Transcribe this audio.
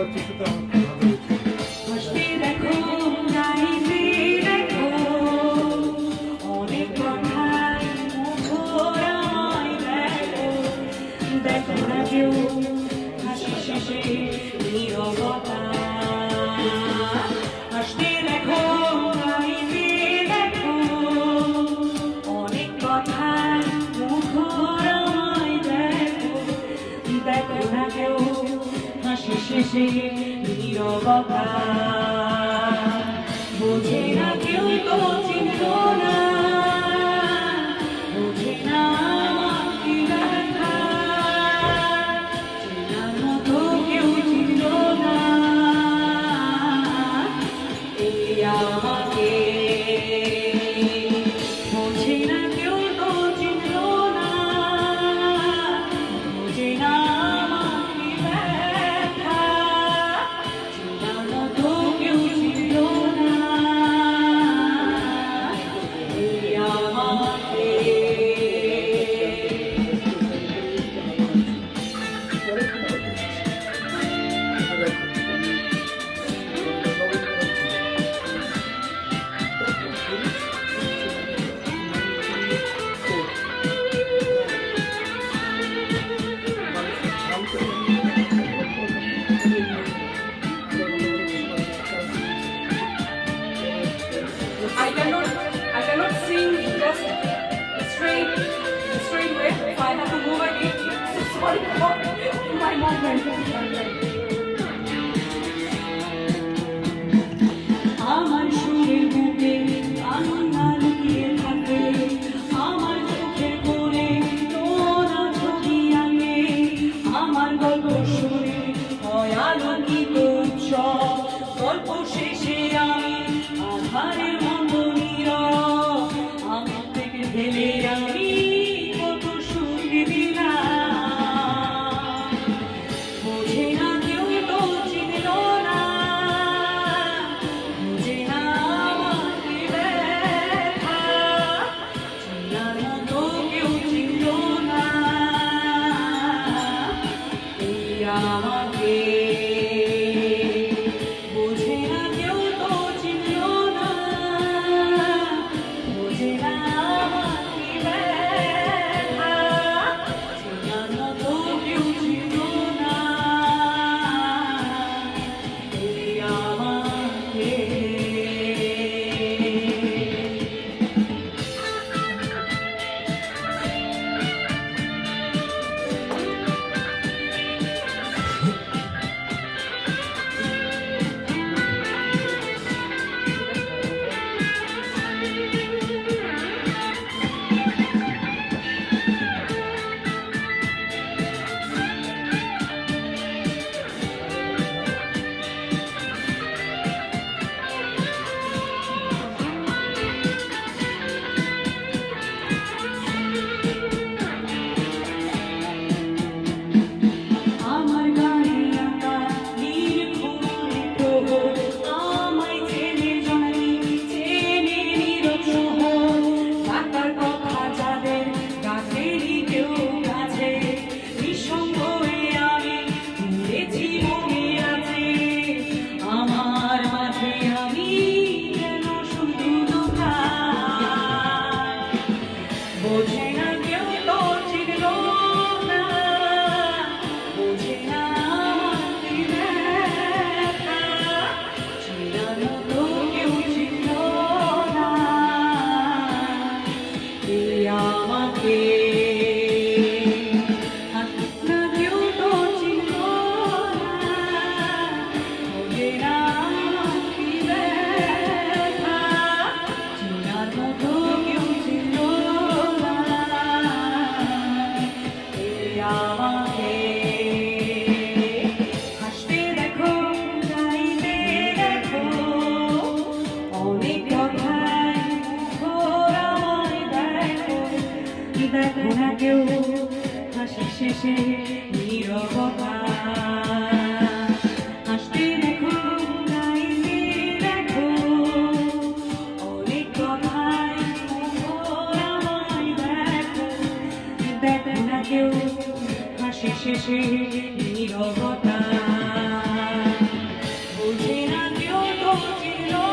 চলচ্চিত্রটা আমার খুব ভালো হয়েছে। হাসতে দেখো, গাইতে দেখো, অনেক কথায় মুখরায় দেখো, দেখো না কেউ হাসি শেষে নীরবতা। হাসতে দেখো, গাইতে দেখো, অনেক কথায় মুখরায় দেখো, দেখো না কেউ হাসি শেষে নীরবতা। বোঝে না কেউ তো চিনল না, বোঝে না আমার কি ব্যথা, চেনার মতো কেউ চিনল না এই আমাকে। বোঝে না কেউ তো চিনল না, বোঝে না আমার কি ব্যথা, চেনার মতো কেউ চিনল না এই আমাকে। I cannot sing just straight way. So I have to move my feet. So sorry for my movement. আমার সুরের বুকে কান্না লুকিয়ে থাকে, আমার চোখের কোণে তোরা ছবি আঁকে, আমার গল্প শুনে হয় আলোকিত উৎসব, গল্প শেষে আমি আধারের মতো নীরব, আমার থেকে ঢেলে আমি কত সুখ দিলাম। বোঝে না কেউ তো চিনল না, বোঝে না আমার কি ব্যথা, চেনার মতো কেউ চিনল না এই আমাকে। বোঝে না কেউ তো চিনল না, বোঝে না আমার কি ব্যথা, চেনার মতো কেউ চিনল না এই আমাকে। আমার গানে আঁকা নীলক্ষণে প্রহর, আমায় চেনে জানি চেনে নীরব শহর, ডাকার কথা যাদের ডাকেনি কেউ কাছে, নিঃসঙ্গ হয়ে আমি ঘুরেছি মনে আছে, আমার মাঝে আমি যেন শুধু দোকান। বোঝে না কেউ তো চিনল না, বোঝে না আমার কি ব্যথা, চেনার মতো কেউ চিনল না এই আমাকে। না কেউ তো চিনল না, বোঝে না আমার কি ব্যথা, চেনার মতো কেউ চিনল না এই আমাকে। হাসতে দেখো, গাইতে দেখো, অনেক কথায় মুখরায় দেখো, দেখো না কেউ হাসি শেষে নীরবতা। হাসতে দেখো, গাইতে দেখো, অনেক কথায় মুখরায় দেখো, দেখো না কেউ হাসি শেষে নীরবতা। মুঝে না কেউ তো চিনলো